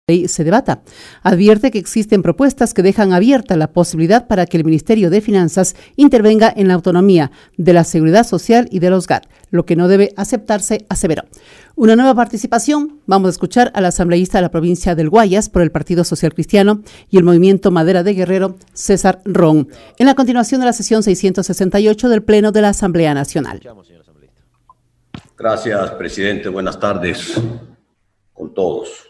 se debata. Advierte que existen propuestas que dejan abierta la posibilidad para que el Ministerio de Finanzas intervenga en la autonomía de la Seguridad Social y de los GAT, lo que no debe aceptarse, aseveró. Una nueva participación. Vamos a escuchar al asambleísta de la provincia del Guayas por el Partido Social Cristiano y el Movimiento Madera de Guerrero, César Ron, en la continuación de la sesión 668 del Pleno de la Asamblea Nacional. Gracias, presidente. Buenas tardes con todos.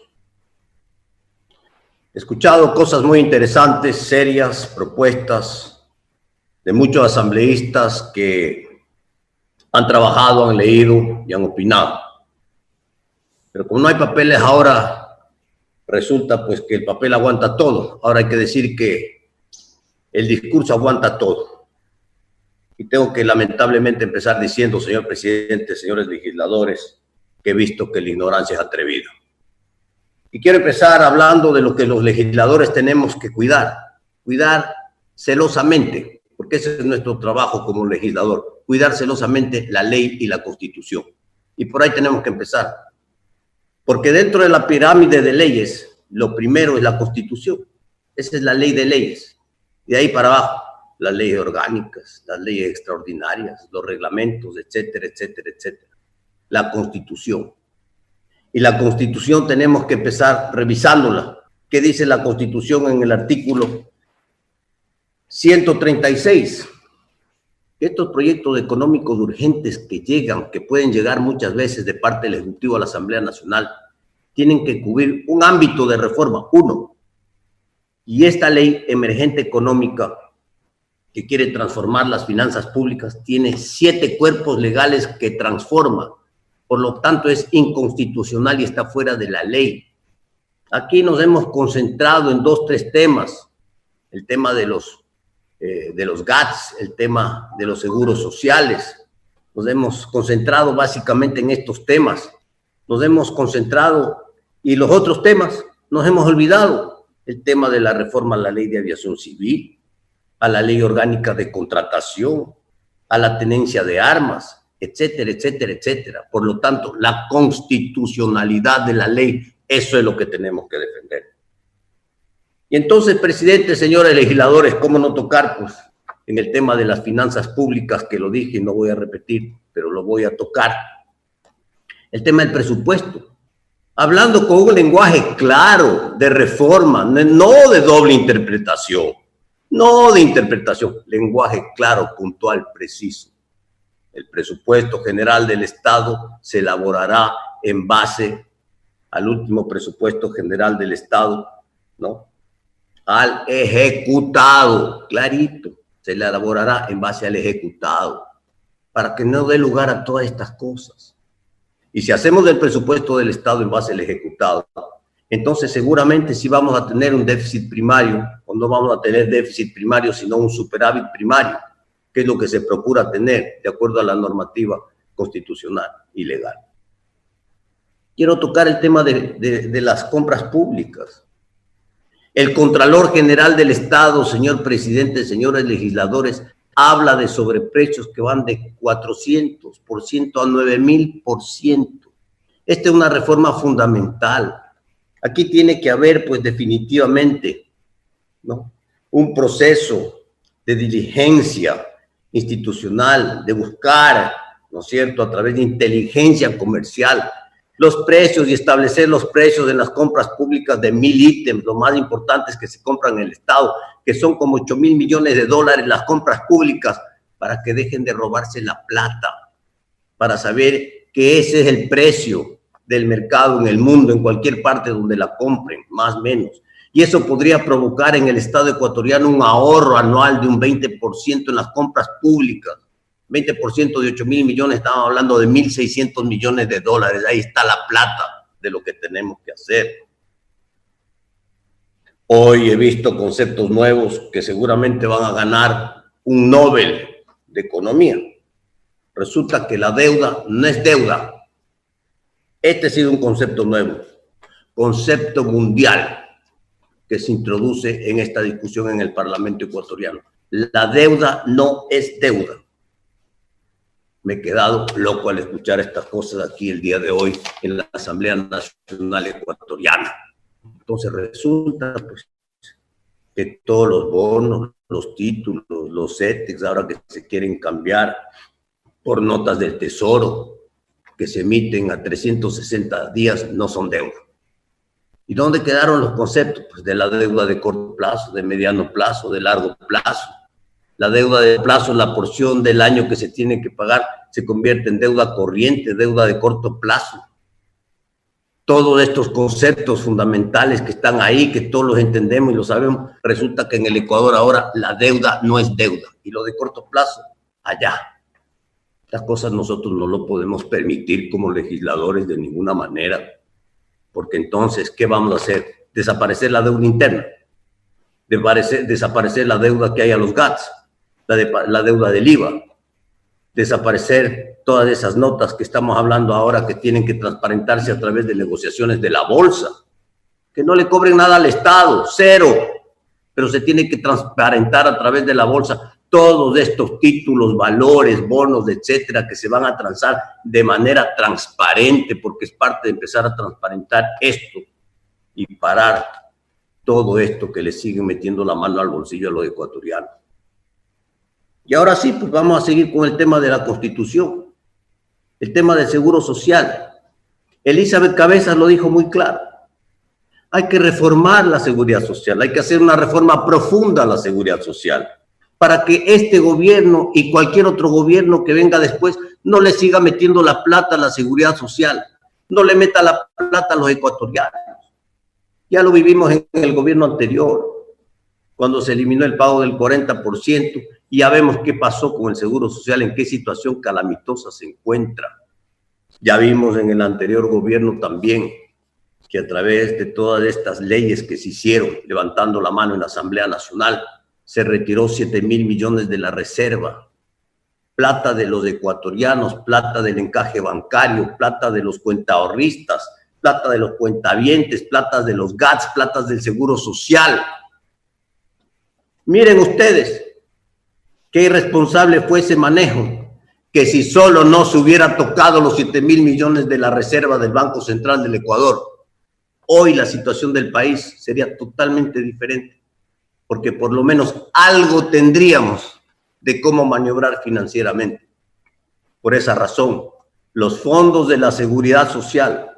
He escuchado cosas muy interesantes, serias, propuestas de muchos asambleístas que han trabajado, han leído y han opinado. Pero como no hay papeles ahora, resulta pues que el papel aguanta todo. Ahora hay que decir que el discurso aguanta todo. Y tengo que lamentablemente empezar diciendo, señor presidente, señores legisladores, que he visto que la ignorancia es atrevida. Y quiero empezar hablando de lo que los legisladores tenemos que cuidar celosamente, porque ese es nuestro trabajo como legislador, cuidar celosamente la ley y la Constitución. Y por ahí tenemos que empezar, porque dentro de la pirámide de leyes, lo primero es la Constitución. Esa es la ley de leyes. Y de ahí para abajo, las leyes orgánicas, las leyes extraordinarias, los reglamentos, etcétera, etcétera, etcétera. La Constitución. Y la Constitución tenemos que empezar revisándola. ¿Qué dice la Constitución en el artículo 136? Estos proyectos económicos urgentes que llegan, que pueden llegar muchas veces de parte del Ejecutivo a la Asamblea Nacional, tienen que cubrir un ámbito de reforma, uno. Y esta ley emergente económica que quiere transformar las finanzas públicas tiene 7 cuerpos legales que transforma. Por lo tanto, es inconstitucional y está fuera de la ley. Aquí nos hemos concentrado en 2, 3 temas. El tema de los GATS, el tema de los seguros sociales. Nos hemos concentrado básicamente en estos temas. Nos hemos concentrado y los otros temas nos hemos olvidado. El tema de la reforma a la ley de aviación civil, a la ley orgánica de contratación, a la tenencia de armas, etcétera, etcétera, etcétera. Por lo tanto, la constitucionalidad de la ley, eso es lo que tenemos que defender. Y entonces, presidente, señores legisladores, ¿cómo no tocar pues, en el tema de las finanzas públicas, que lo dije y no voy a repetir, pero lo voy a tocar? El tema del presupuesto. Hablando con un lenguaje claro de reforma, no de doble interpretación, no de interpretación, lenguaje claro, puntual, preciso. El presupuesto general del Estado se elaborará en base al último presupuesto general del Estado, ¿no? Al ejecutado, clarito, se elaborará en base al ejecutado, para que no dé lugar a todas estas cosas. Y si hacemos del presupuesto del Estado en base al ejecutado, entonces seguramente sí vamos a tener un déficit primario, o no vamos a tener déficit primario, sino un superávit primario, que es lo que se procura tener de acuerdo a la normativa constitucional y legal. Quiero tocar el tema de las compras públicas. El Contralor General del Estado, señor presidente, señores legisladores, habla de sobreprecios que van de 400% a 9000%. Esta es una reforma fundamental. Aquí tiene que haber, pues definitivamente, ¿no?, un proceso de diligencia institucional, de buscar, ¿no es cierto?, a través de inteligencia comercial, los precios y establecer los precios de las compras públicas de 1000 ítems, lo más importantes que se compran en el Estado, que son como 8,000 millones de dólares las compras públicas, para que dejen de robarse la plata, para saber que ese es el precio del mercado en el mundo, en cualquier parte donde la compren, más o menos. Y eso podría provocar en el Estado ecuatoriano un ahorro anual de un 20% en las compras públicas. 20% de 8,000 millones, estamos hablando de 1.600 millones de dólares. Ahí está la plata de lo que tenemos que hacer. Hoy he visto conceptos nuevos que seguramente van a ganar un Nobel de Economía. Resulta que la deuda no es deuda. Este ha sido un concepto nuevo, concepto mundial, que se introduce en esta discusión en el Parlamento ecuatoriano. La deuda no es deuda. Me he quedado loco al escuchar estas cosas aquí el día de hoy en la Asamblea Nacional Ecuatoriana. Entonces resulta pues, que todos los bonos, los títulos, los CETES, ahora que se quieren cambiar por notas del Tesoro, que se emiten a 360 días, no son deuda. ¿Y dónde quedaron los conceptos? Pues de la deuda de corto plazo, de mediano plazo, de largo plazo. La deuda de plazo, la porción del año que se tiene que pagar, se convierte en deuda corriente, deuda de corto plazo. Todos estos conceptos fundamentales que están ahí, que todos los entendemos y lo sabemos, resulta que en el Ecuador ahora la deuda no es deuda y lo de corto plazo, allá. Las cosas nosotros no lo podemos permitir como legisladores de ninguna manera, porque entonces, ¿qué vamos a hacer? Desaparecer la deuda interna, desaparecer la deuda que hay a los GATS, la deuda del IVA, desaparecer todas esas notas que estamos hablando ahora que tienen que transparentarse a través de negociaciones de la bolsa, que no le cobren nada al Estado, cero, pero se tiene que transparentar a través de la bolsa todos estos títulos, valores, bonos, etcétera, que se van a transar de manera transparente, porque es parte de empezar a transparentar esto y parar todo esto que le siguen metiendo la mano al bolsillo a los ecuatorianos. Y ahora sí, pues vamos a seguir con el tema de la Constitución, el tema del Seguro Social. Elizabeth Cabezas lo dijo muy claro. Hay que reformar la seguridad social, hay que hacer una reforma profunda a la seguridad social, para que este gobierno y cualquier otro gobierno que venga después no le siga metiendo la plata a la seguridad social, no le meta la plata a los ecuatorianos. Ya lo vivimos en el gobierno anterior, cuando se eliminó el pago del 40%, y ya vemos qué pasó con el Seguro Social, en qué situación calamitosa se encuentra. Ya vimos en el anterior gobierno también que a través de todas estas leyes que se hicieron, levantando la mano en la Asamblea Nacional, se retiró 7.000 millones de la reserva, plata de los ecuatorianos, plata del encaje bancario, plata de los cuentaahorristas, plata de los cuentavientes, plata de los GATS, plata del Seguro Social. Miren ustedes qué irresponsable fue ese manejo, que si solo no se hubiera tocado los 7.000 millones de la reserva del Banco Central del Ecuador, hoy la situación del país sería totalmente diferente, porque por lo menos algo tendríamos de cómo maniobrar financieramente. Por esa razón, los fondos de la seguridad social,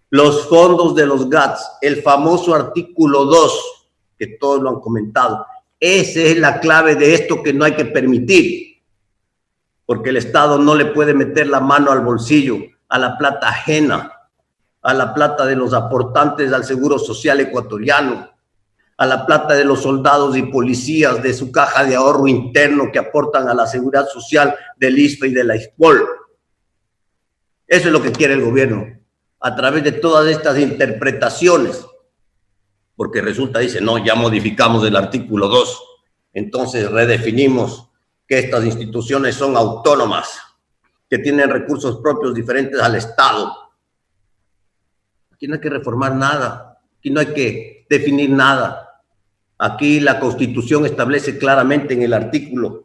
los fondos de los GATS, el famoso artículo 2, que todos lo han comentado, esa es la clave de esto que no hay que permitir, porque el Estado no le puede meter la mano al bolsillo a la plata ajena, a la plata de los aportantes al Seguro Social ecuatoriano, a la plata de los soldados y policías de su caja de ahorro interno que aportan a la seguridad social del ISFE y de la ISPOL. Eso es lo que quiere el gobierno, a través de todas estas interpretaciones, porque resulta, dice, no, ya modificamos el artículo 2, entonces redefinimos que estas instituciones son autónomas, que tienen recursos propios diferentes al Estado. Aquí no hay que reformar nada, aquí no hay que definir nada. Aquí la Constitución establece claramente en el artículo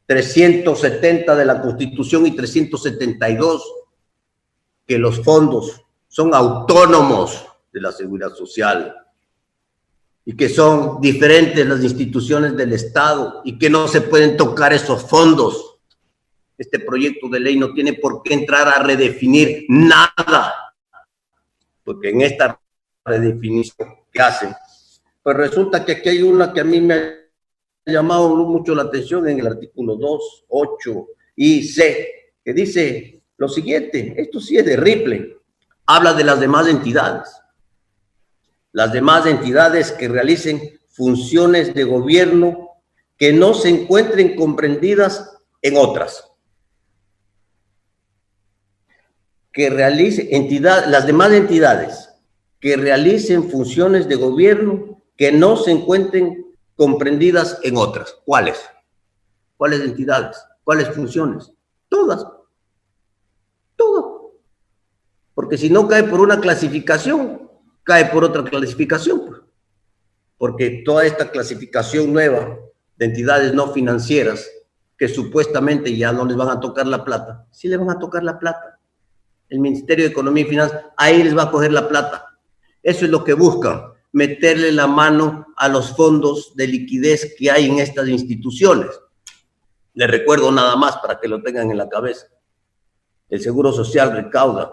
370 de la Constitución y 372 que los fondos son autónomos de la seguridad social y que son diferentes las instituciones del Estado y que no se pueden tocar esos fondos. Este proyecto de ley no tiene por qué entrar a redefinir nada, porque en esta redefinición que hacen, pues resulta que aquí hay una que a mí me ha llamado mucho la atención en el artículo 2, 8 y C, que dice lo siguiente, esto sí es de Ripley, habla de las demás entidades. Las demás entidades que realicen funciones de gobierno que no se encuentren comprendidas en otras. Las demás entidades que realicen funciones de gobierno que no se encuentren comprendidas en otras. ¿Cuáles? ¿Cuáles entidades? ¿Cuáles funciones? Todas. Todas. Porque si no cae por una clasificación, cae por otra clasificación. Porque toda esta clasificación nueva de entidades no financieras que supuestamente ya no les van a tocar la plata, sí les van a tocar la plata. El Ministerio de Economía y Finanzas, ahí les va a coger la plata. Eso es lo que buscan, meterle la mano a los fondos de liquidez que hay en estas instituciones. Les recuerdo nada más para que lo tengan en la cabeza. El Seguro Social recauda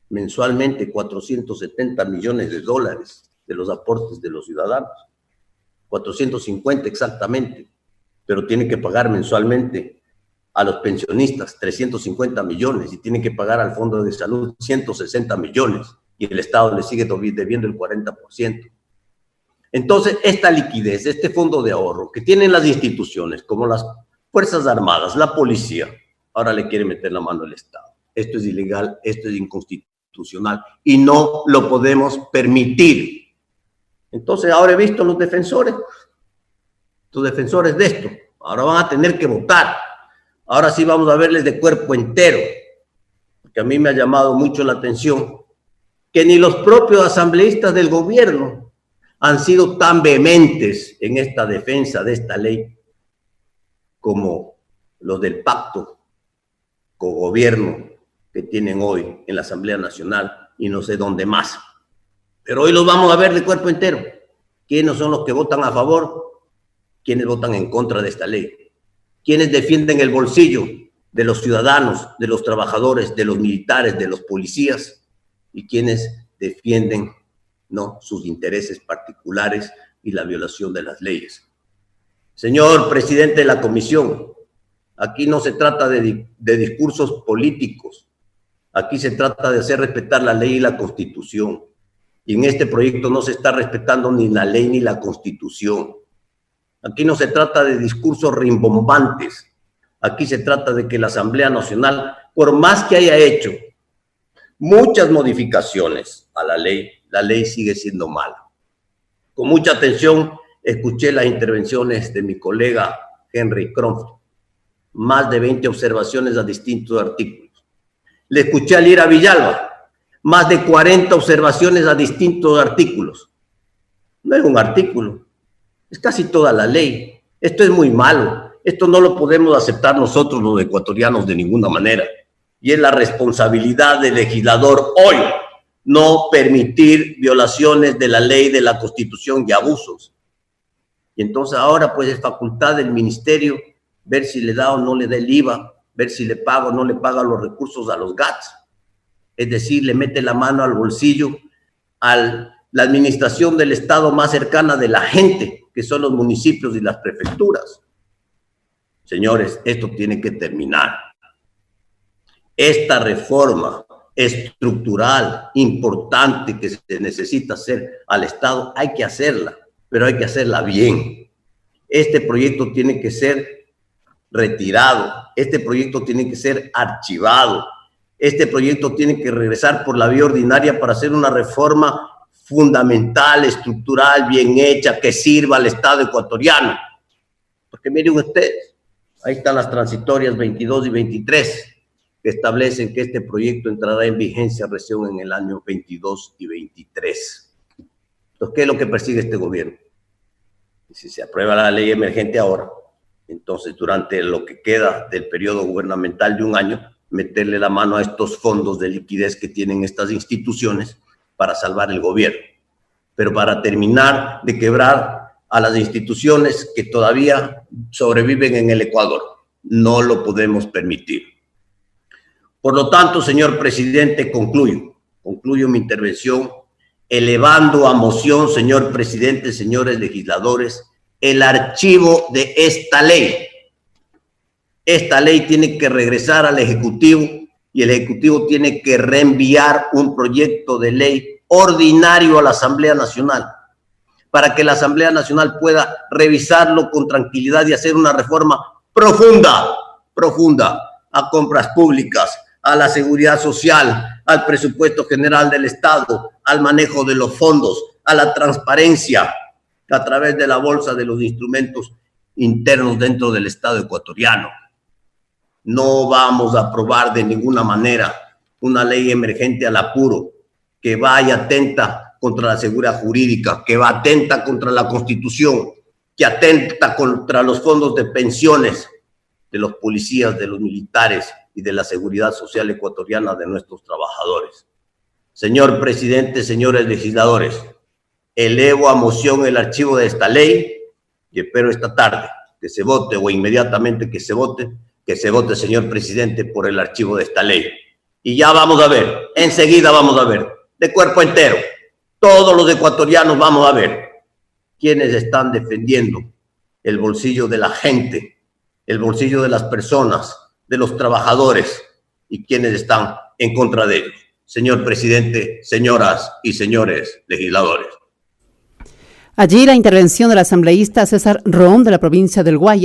mensualmente 470 millones de dólares de los aportes de los ciudadanos. 450 exactamente, pero tiene que pagar mensualmente a los pensionistas 350 millones y tiene que pagar al Fondo de Salud 160 millones y el Estado le sigue debiendo el 40%. Entonces, esta liquidez, este fondo de ahorro que tienen las instituciones como las Fuerzas Armadas, la policía, ahora le quiere meter la mano al Estado. Esto es ilegal, esto es inconstitucional y no lo podemos permitir. Entonces, ahora he visto los defensores de esto. Ahora van a tener que votar. Ahora sí vamos a verles de cuerpo entero. Porque a mí me ha llamado mucho la atención que ni los propios asambleístas del gobierno han sido tan vehementes en esta defensa de esta ley como los del pacto cogobierno que tienen hoy en la Asamblea Nacional y no sé dónde más. Pero hoy los vamos a ver de cuerpo entero. ¿Quiénes son los que votan a favor? ¿Quiénes votan en contra de esta ley? ¿Quiénes defienden el bolsillo de los ciudadanos, de los trabajadores, de los militares, de los policías? ¿Y quiénes defienden sus intereses particulares y la violación de las leyes? Señor presidente de la comisión, aquí no se trata de discursos políticos. Aquí se trata de hacer respetar la ley y la Constitución. Y en este proyecto no se está respetando ni la ley ni la Constitución. Aquí no se trata de discursos rimbombantes. Aquí se trata de que la Asamblea Nacional, por más que haya hecho muchas modificaciones a la ley sigue siendo mala. Con mucha atención escuché las intervenciones de mi colega Henry Croft. Más de 20 observaciones a distintos artículos. Le escuché a Lira Villalba. Más de 40 observaciones a distintos artículos. No es un artículo, es casi toda la ley. Esto es muy malo. Esto no lo podemos aceptar nosotros los ecuatorianos de ninguna manera. Y es la responsabilidad del legislador hoy no permitir violaciones de la ley, de la Constitución y abusos. Y entonces ahora pues es facultad del ministerio ver si le da o no le da el IVA, ver si le paga o no le paga los recursos a los GATS. Es decir, le mete la mano al bolsillo a la administración del Estado más cercana de la gente, que son los municipios y las prefecturas. Señores, esto tiene que terminar. Esta reforma estructural, importante, que se necesita hacer al Estado, hay que hacerla, pero hay que hacerla bien. Este proyecto tiene que ser retirado, este proyecto tiene que ser archivado. Este proyecto tiene que regresar por la vía ordinaria para hacer una reforma fundamental, estructural, bien hecha, que sirva al Estado ecuatoriano. Porque miren ustedes, ahí están las transitorias 22 y 23, que establecen que este proyecto entrará en vigencia recién en el año 22 y 23. Entonces, ¿qué es lo que persigue este gobierno? Si se aprueba la ley emergente ahora, entonces durante lo que queda del periodo gubernamental de un año, meterle la mano a estos fondos de liquidez que tienen estas instituciones para salvar el gobierno, pero para terminar de quebrar a las instituciones que todavía sobreviven en el Ecuador. No lo podemos permitir. Por lo tanto, señor presidente, concluyo mi intervención elevando a moción, señor presidente, señores legisladores, el archivo de esta ley. Esta ley tiene que regresar al Ejecutivo y el Ejecutivo tiene que reenviar un proyecto de ley ordinario a la Asamblea Nacional para que la Asamblea Nacional pueda revisarlo con tranquilidad y hacer una reforma profunda a compras públicas, a la seguridad social, al presupuesto general del Estado, al manejo de los fondos, a la transparencia a través de la bolsa de los instrumentos internos dentro del Estado ecuatoriano. No vamos a aprobar de ninguna manera una ley emergente al apuro que vaya atenta contra la seguridad jurídica, que va atenta contra la Constitución, que atenta contra los fondos de pensiones de los policías, de los militares y de la seguridad social ecuatoriana de nuestros trabajadores. Señor presidente, señores legisladores, elevo a moción el archivo de esta ley y espero esta tarde que se vote o inmediatamente que se vote, señor presidente, por el archivo de esta ley. Y ya vamos a ver, enseguida vamos a ver, de cuerpo entero, todos los ecuatorianos vamos a ver quiénes están defendiendo el bolsillo de la gente, el bolsillo de las personas, de los trabajadores y quiénes están en contra de ellos. Señor presidente, señoras y señores legisladores. Allí la intervención del asambleísta César Roón de la provincia del Guayas.